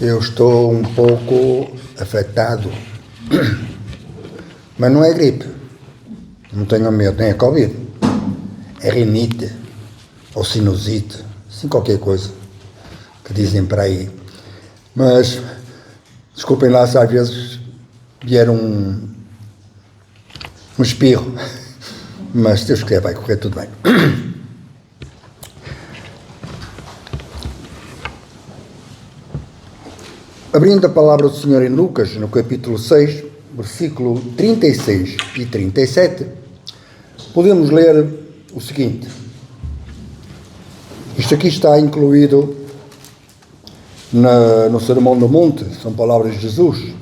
Eu estou um pouco afetado, mas não é gripe, não tenho medo, nem é Covid, é rinite ou sinusite, assim qualquer coisa que dizem para aí. Mas, desculpem lá se às vezes vier um espirro, mas se Deus quiser vai correr tudo bem. Abrindo a palavra do Senhor em Lucas, no capítulo 6, versículo 36 e 37, podemos ler o seguinte. Isto aqui está incluído no Sermão do Monte, são palavras de Jesus,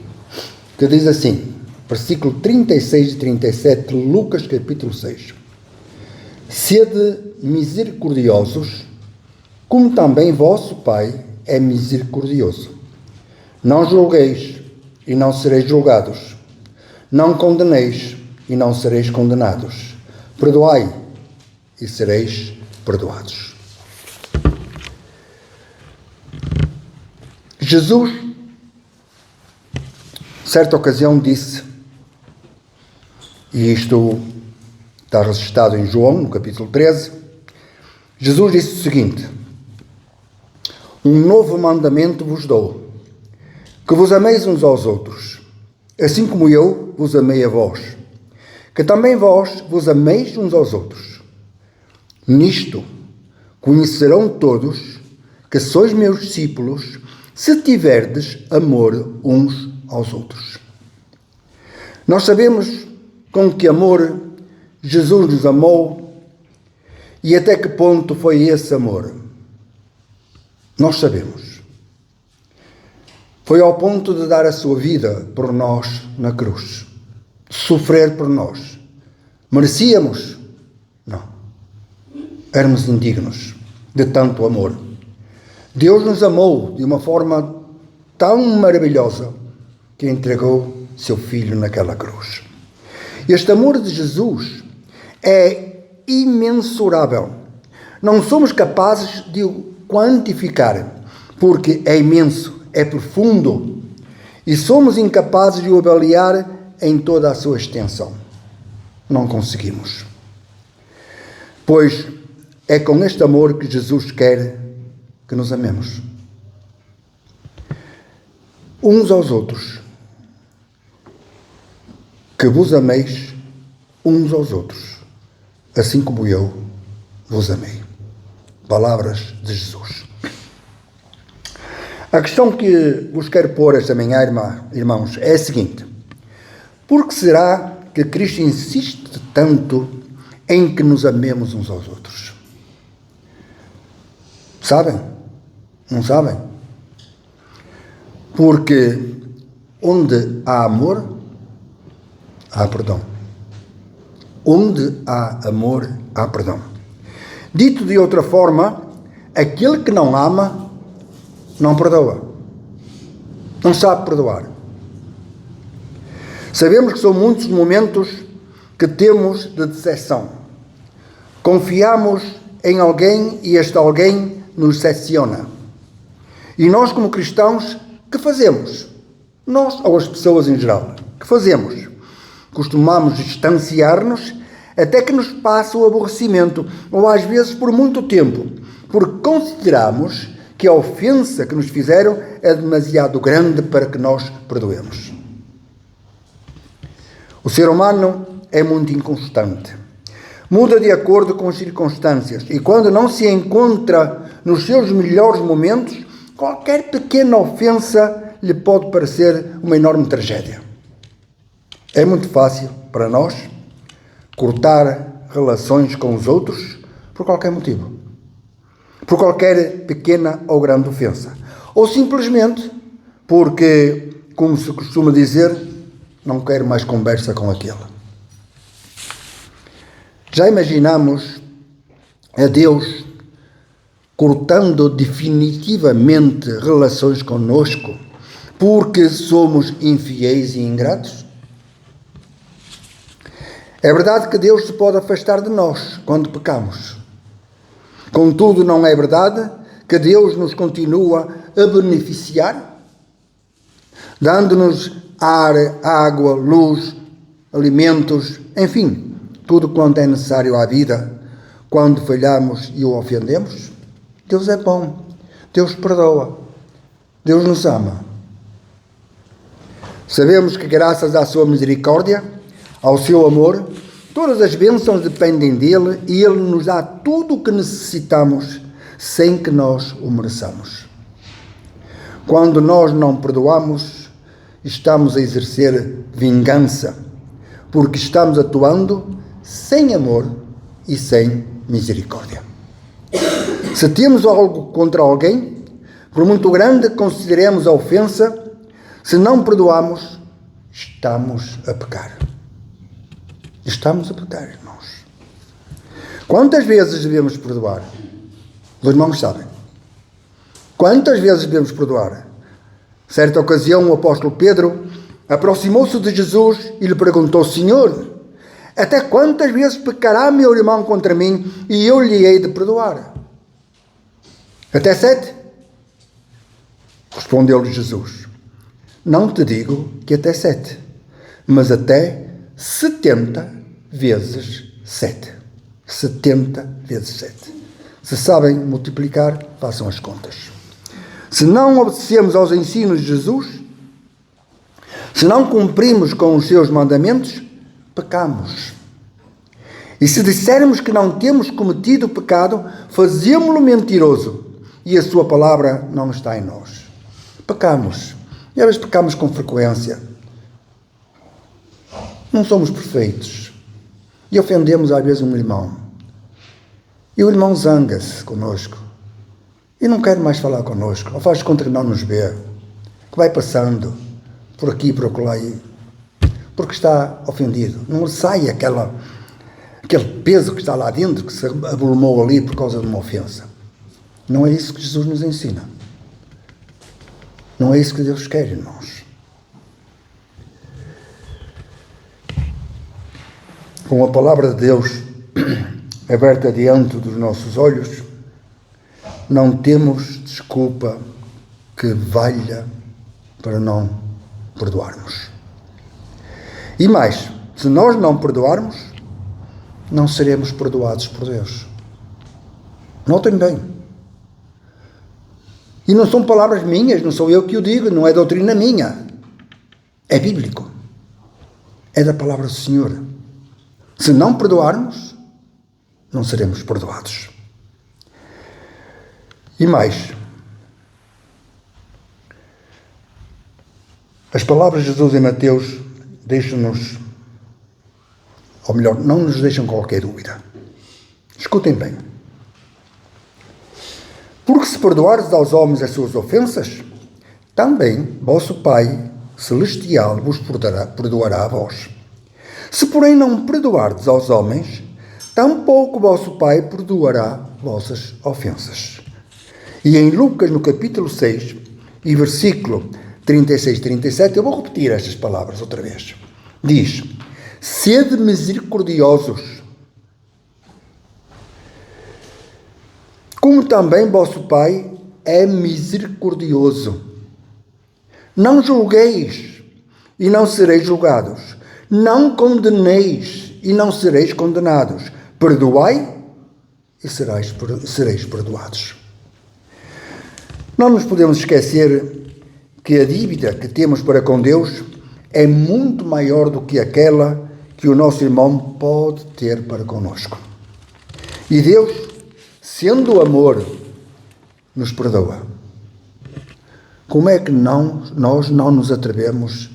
que diz assim, versículo 36 e 37, Lucas capítulo 6. Sede misericordiosos, como também vosso Pai é misericordioso. Não julgueis, e não sereis julgados. Não condeneis, e não sereis condenados. Perdoai, e sereis perdoados. Jesus, certa ocasião, disse, e isto está registrado em João, no capítulo 13, Jesus disse o seguinte: um novo mandamento vos dou, que vos ameis uns aos outros, assim como eu vos amei a vós, que também vós vos ameis uns aos outros. Nisto conhecerão todos que sois meus discípulos, se tiverdes amor uns aos outros. Nós sabemos com que amor Jesus nos amou e até que ponto foi esse amor. Nós sabemos. Foi ao ponto de dar a sua vida por nós na cruz. Sofrer por nós. Merecíamos? Não. Éramos indignos de tanto amor. Deus nos amou de uma forma tão maravilhosa que entregou seu Filho naquela cruz. Este amor de Jesus é imensurável. Não somos capazes de o quantificar, porque é imenso. É profundo e somos incapazes de o avaliar em toda a sua extensão. Não conseguimos. Pois é com este amor que Jesus quer que nos amemos. Uns aos outros. Que vos ameis uns aos outros, assim como eu vos amei. Palavras de Jesus. A questão que vos quero pôr esta manhã, irmãos, é a seguinte. Por que será que Cristo insiste tanto em que nos amemos uns aos outros? Sabem? Não sabem? Porque onde há amor, há perdão. Onde há amor, há perdão. Dito de outra forma, aquele que não ama, não perdoa. Não sabe perdoar. Sabemos que são muitos momentos que temos de decepção. Confiamos em alguém e este alguém nos decepciona. E nós, como cristãos, que fazemos? Nós, ou as pessoas em geral, que fazemos? Costumamos distanciar-nos até que nos passe o aborrecimento, ou às vezes por muito tempo, porque consideramos que a ofensa que nos fizeram é demasiado grande para que nós perdoemos. O ser humano é muito inconstante. Muda de acordo com as circunstâncias e quando não se encontra nos seus melhores momentos, qualquer pequena ofensa lhe pode parecer uma enorme tragédia. É muito fácil para nós cortar relações com os outros por qualquer motivo. Por qualquer pequena ou grande ofensa. Ou simplesmente porque, como se costuma dizer, não quero mais conversa com aquele. Já imaginamos a Deus cortando definitivamente relações conosco porque somos infiéis e ingratos? É verdade que Deus se pode afastar de nós quando pecamos. Contudo, não é verdade que Deus nos continua a beneficiar dando-nos ar, água, luz, alimentos, enfim, tudo quanto é necessário à vida. Quando falhamos e o ofendemos, Deus é bom, Deus perdoa, Deus nos ama. Sabemos que graças à sua misericórdia, ao seu amor, todas as bênçãos dependem dele e ele nos dá tudo o que necessitamos sem que nós o mereçamos. Quando nós não perdoamos, estamos a exercer vingança, porque estamos atuando sem amor e sem misericórdia. Se temos algo contra alguém, por muito grande que consideremos a ofensa, se não perdoamos, estamos a pecar. Estamos a pecar, irmãos. Quantas vezes devemos perdoar? Os irmãos sabem. Quantas vezes devemos perdoar? Certa ocasião, o apóstolo Pedro aproximou-se de Jesus e lhe perguntou: Senhor, até quantas vezes pecará meu irmão contra mim e eu lhe hei de perdoar? Até 7? Respondeu-lhe Jesus: Não te digo que até 7, mas até 70 vezes 7. 70 vezes 7. Se sabem multiplicar, façam as contas. Se não obedecemos aos ensinos de Jesus, se não cumprimos com os seus mandamentos, pecamos. E se dissermos que não temos cometido pecado, fazemo-lo mentiroso e a sua palavra não está em nós. Pecamos. E às vezes pecamos com frequência. Não somos perfeitos. E ofendemos às vezes um irmão. E o irmão zanga-se conosco. E não quer mais falar conosco. Ou faz contra não nos ver. Que vai passando por aqui e por acolá. Porque está ofendido. Não sai aquele peso que está lá dentro, que se abrumou ali por causa de uma ofensa. Não é isso que Jesus nos ensina. Não é isso que Deus quer, irmãos. Com a palavra de Deus aberta diante dos nossos olhos, não temos desculpa que valha para não perdoarmos. E mais, se nós não perdoarmos, não seremos perdoados por Deus. Notem bem. E não são palavras minhas, não sou eu que o digo, não é doutrina minha. É bíblico. É da palavra do Senhor. Se não perdoarmos, não seremos perdoados. E mais, as palavras de Jesus em Mateus deixam-nos, ou melhor, não nos deixam qualquer dúvida. Escutem bem. Porque se perdoardes aos homens as suas ofensas, também vosso Pai Celestial vos perdoará a vós. Se, porém, não perdoardes aos homens, tampouco vosso Pai perdoará vossas ofensas. E em Lucas, no capítulo 6, e versículo 36 e 37, eu vou repetir estas palavras outra vez. Diz: sede misericordiosos, como também vosso Pai é misericordioso. Não julgueis, e não sereis julgados. Não condeneis, e não sereis condenados. Perdoai, e sereis perdoados. Não nos podemos esquecer que a dívida que temos para com Deus é muito maior do que aquela que o nosso irmão pode ter para conosco. E Deus, sendo amor, nos perdoa. Como é que nós não nos atrevemos,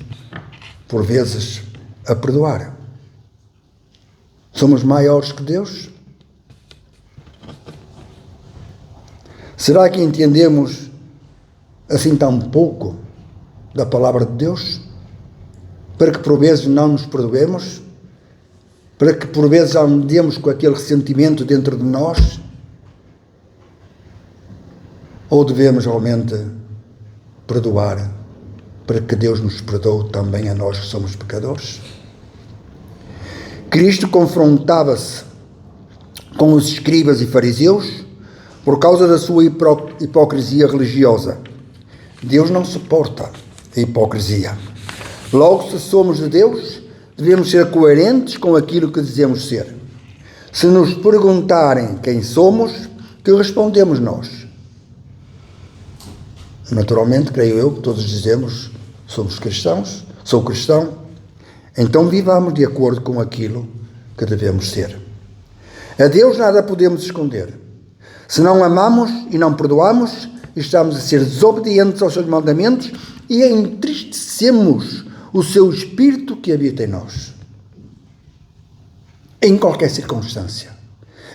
por vezes, a perdoar? Somos maiores que Deus? Será que entendemos assim tão pouco da palavra de Deus? Para que por vezes não nos perdoemos? Para que por vezes andemos com aquele ressentimento dentro de nós? Ou devemos realmente perdoar para que Deus nos perdoe também a nós que somos pecadores? Cristo confrontava-se com os escribas e fariseus por causa da sua hipocrisia religiosa. Deus não suporta a hipocrisia. Logo, se somos de Deus, devemos ser coerentes com aquilo que dizemos ser. Se nos perguntarem quem somos, que respondemos nós? Naturalmente, creio eu que todos dizemos, somos cristãos, sou cristão. Então vivamos de acordo com aquilo que devemos ser. A Deus nada podemos esconder. Se não amamos e não perdoamos, estamos a ser desobedientes aos seus mandamentos e entristecemos o seu Espírito que habita em nós. Em qualquer circunstância,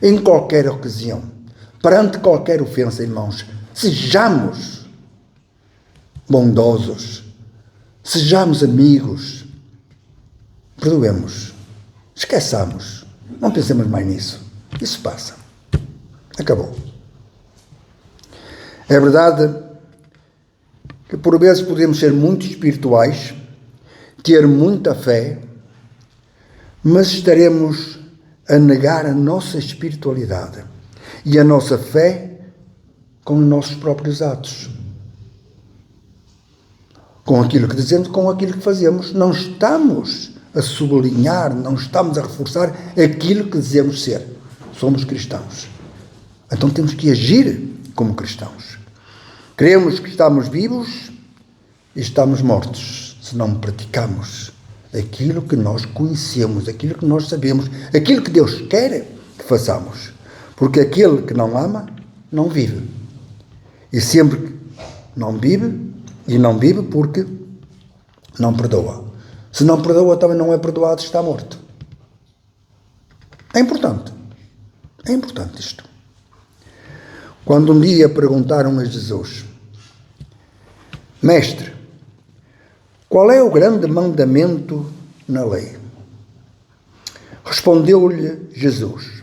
em qualquer ocasião, perante qualquer ofensa, irmãos, sejamos bondosos, sejamos amigos, perdoemos, esqueçamos, não pensemos mais nisso, isso passa, acabou. É verdade que por vezes podemos ser muito espirituais, ter muita fé, mas estaremos a negar a nossa espiritualidade e a nossa fé com os nossos próprios atos. Com aquilo que dizemos, com aquilo que fazemos. Não estamos a sublinhar, não estamos a reforçar aquilo que dizemos ser. Somos cristãos. Então temos que agir como cristãos. Cremos que estamos vivos e estamos mortos se não praticamos aquilo que nós conhecemos, aquilo que nós sabemos, aquilo que Deus quer que façamos. Porque aquele que não ama, não vive. E sempre não vive, e não vive porque não perdoa. Se não perdoa, também não é perdoado, está morto. É importante isto. Quando um dia perguntaram a Jesus: Mestre, qual é o grande mandamento na lei? Respondeu-lhe Jesus: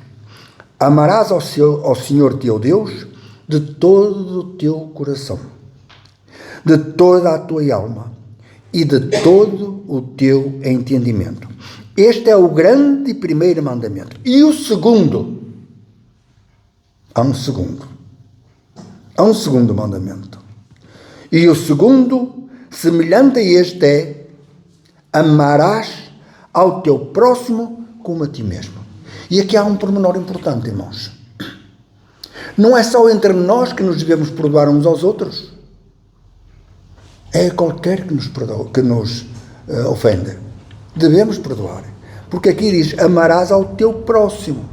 Amarás ao Senhor teu Deus de todo o teu coração, de toda a tua alma e de todo o teu entendimento. Este é o grande e primeiro mandamento. E o segundo? Há um segundo mandamento. E o segundo, semelhante a este, é: amarás ao teu próximo como a ti mesmo. E aqui há um pormenor importante, irmãos. Não é só entre nós que nos devemos perdoar uns aos outros. É qualquer que nos ofende. Devemos perdoar. Porque aqui diz: amarás ao teu próximo.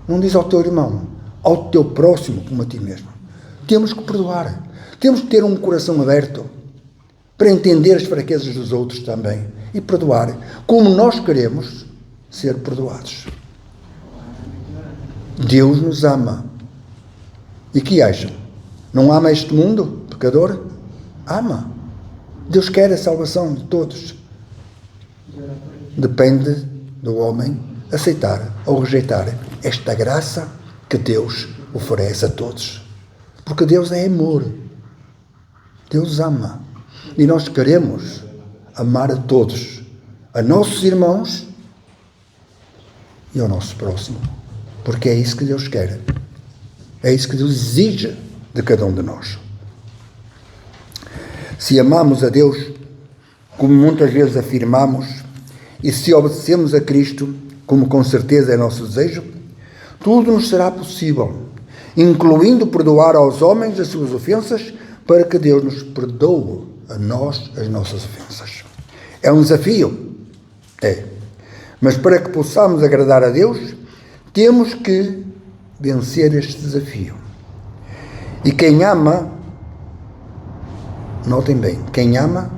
Não diz ao teu irmão. Ao teu próximo como a ti mesmo. Temos que perdoar. Temos que ter um coração aberto para entender as fraquezas dos outros também e perdoar como nós queremos ser perdoados. Deus nos ama. E que acham? Não ama este mundo pecador? Ama. Deus quer a salvação de todos. Depende do homem aceitar ou rejeitar esta graça que Deus oferece a todos. Porque Deus é amor. Deus ama. E nós queremos amar a todos. A nossos irmãos e ao nosso próximo. Porque é isso que Deus quer. É isso que Deus exige de cada um de nós. Se amamos a Deus, como muitas vezes afirmamos, e se obedecemos a Cristo, como com certeza é nosso desejo, tudo nos será possível, incluindo perdoar aos homens as suas ofensas, para que Deus nos perdoe a nós as nossas ofensas. É um desafio? É. Mas para que possamos agradar a Deus, temos que vencer este desafio. E quem ama, notem bem, quem ama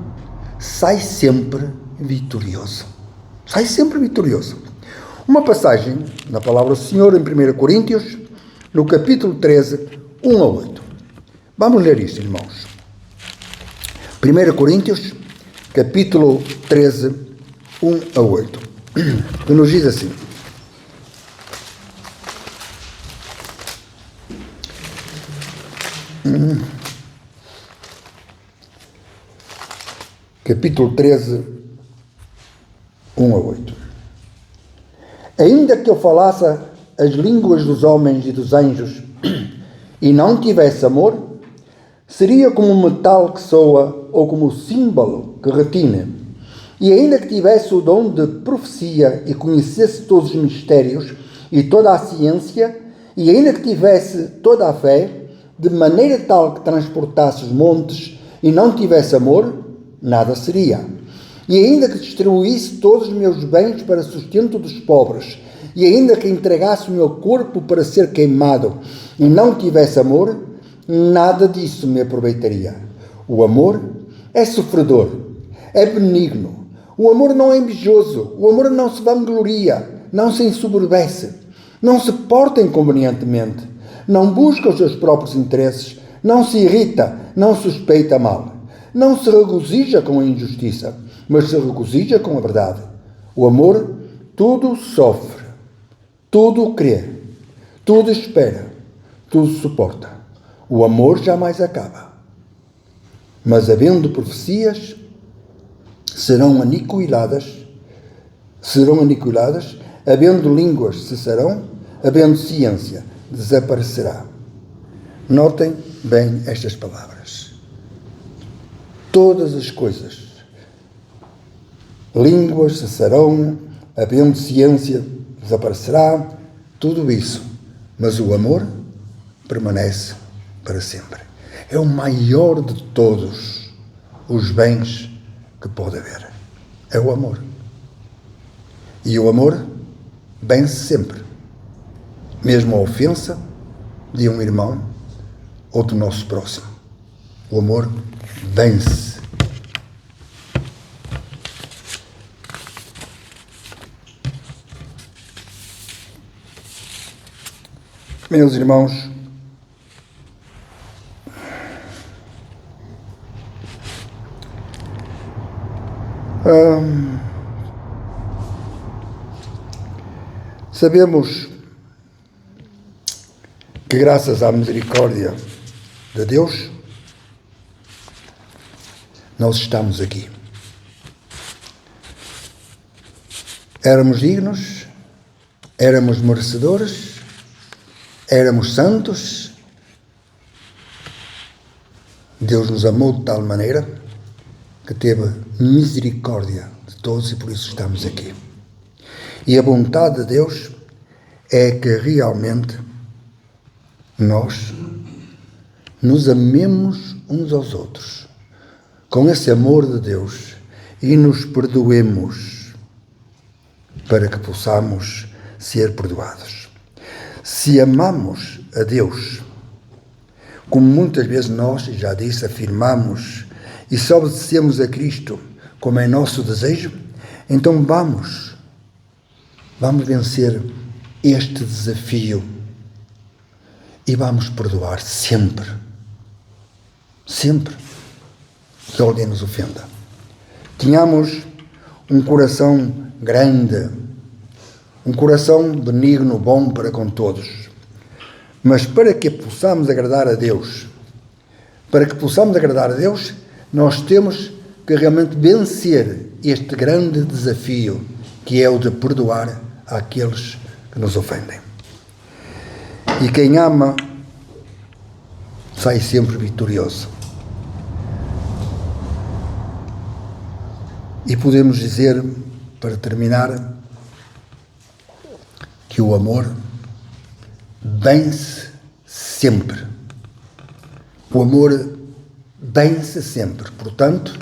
sai sempre vitorioso. Sai sempre vitorioso. Uma passagem na palavra do Senhor em 1 Coríntios, no capítulo 13, 1 a 8. Vamos ler isto, irmãos. 1 Coríntios, capítulo 13, 1 a 8. Que nos diz assim: capítulo 13, 1 a 8. Ainda que eu falasse as línguas dos homens e dos anjos e não tivesse amor, Seria como um metal que soa ou como um símbolo que retine. E ainda que tivesse o dom de profecia e conhecesse todos os mistérios e toda a ciência, e ainda que tivesse toda a fé, de maneira tal que transportasse os montes e não tivesse amor, nada seria. E ainda que distribuísse todos os meus bens para sustento dos pobres, e ainda que entregasse o meu corpo para ser queimado e não tivesse amor, nada disso me aproveitaria. O amor é sofredor, é benigno. O amor não é invejoso, o amor não se vangloria, não se ensoberbece, não se porta inconvenientemente, não busca os seus próprios interesses, não se irrita, não suspeita mal, não se regozija com a injustiça, mas se regozija com a verdade. O amor tudo sofre, tudo crê, tudo espera, tudo suporta. O amor jamais acaba. Mas havendo profecias, serão aniquiladas, havendo línguas cessarão, havendo ciência desaparecerá. Notem bem estas palavras. Todas as coisas, línguas cessarão, havendo ciência desaparecerá, tudo isso, mas o amor permanece para sempre. É o maior de todos os bens que pode haver. É o amor. E o amor vence sempre. Mesmo a ofensa de um irmão ou do nosso próximo. O amor vence. Meus irmãos, sabemos que graças à misericórdia de Deus, nós estamos aqui. Éramos dignos, éramos merecedores, éramos santos. Deus nos amou de tal maneira que teve misericórdia de todos e por isso estamos aqui. E a vontade de Deus é que realmente nós nos amemos uns aos outros com esse amor de Deus e nos perdoemos para que possamos ser perdoados. Se amamos a Deus, como muitas vezes nós, já disse, afirmamos e só obedecemos a Cristo como é nosso desejo, então vamos vencer este desafio e vamos perdoar sempre que alguém nos ofenda. Tenhamos um coração grande, um coração benigno, bom para com todos, mas para que possamos agradar a Deus, nós temos que realmente vencer este grande desafio, que é o de perdoar àqueles que nos ofendem. E quem ama sai sempre vitorioso. E podemos dizer, para terminar, que o amor vence sempre. O amor vence sempre. Portanto,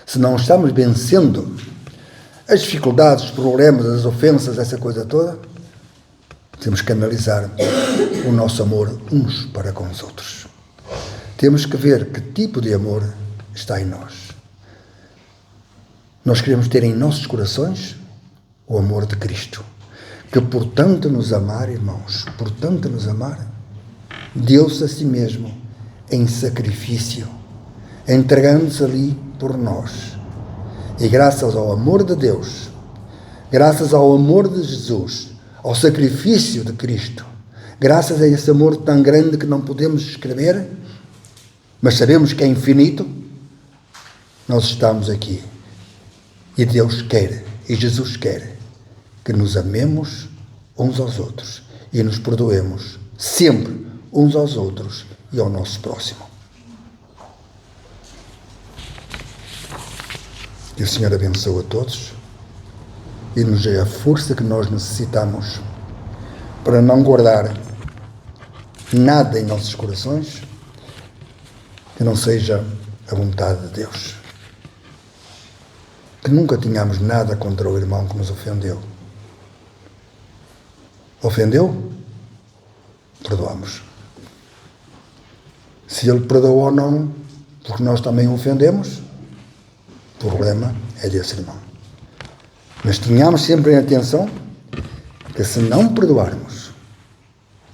se não estamos vencendo as dificuldades, os problemas, as ofensas, essa coisa toda, temos que analisar o nosso amor uns para com os outros. Temos que ver que tipo de amor está em nós. Nós queremos ter em nossos corações o amor de Cristo, que por tanto nos amar, irmãos, por tanto nos amar, deu-se a si mesmo em sacrifício, entregando-se ali por nós. E graças ao amor de Deus, graças ao amor de Jesus, ao sacrifício de Cristo, graças a esse amor tão grande que não podemos escrever, mas sabemos que é infinito, nós estamos aqui. E Deus quer, e Jesus quer, que nos amemos uns aos outros e nos perdoemos sempre uns aos outros e ao nosso próximo. Que o Senhor abençoe a todos e nos dê a força que nós necessitamos para não guardar nada em nossos corações que não seja a vontade de Deus. Que nunca tenhamos nada contra o irmão que nos ofendeu. Ofendeu? Perdoamos. Se ele perdoou ou não, porque nós também o ofendemos, o problema é desse irmão. Mas tenhamos sempre em atenção que se não perdoarmos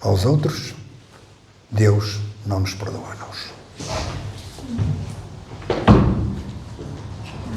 aos outros, Deus não nos perdoa a nós.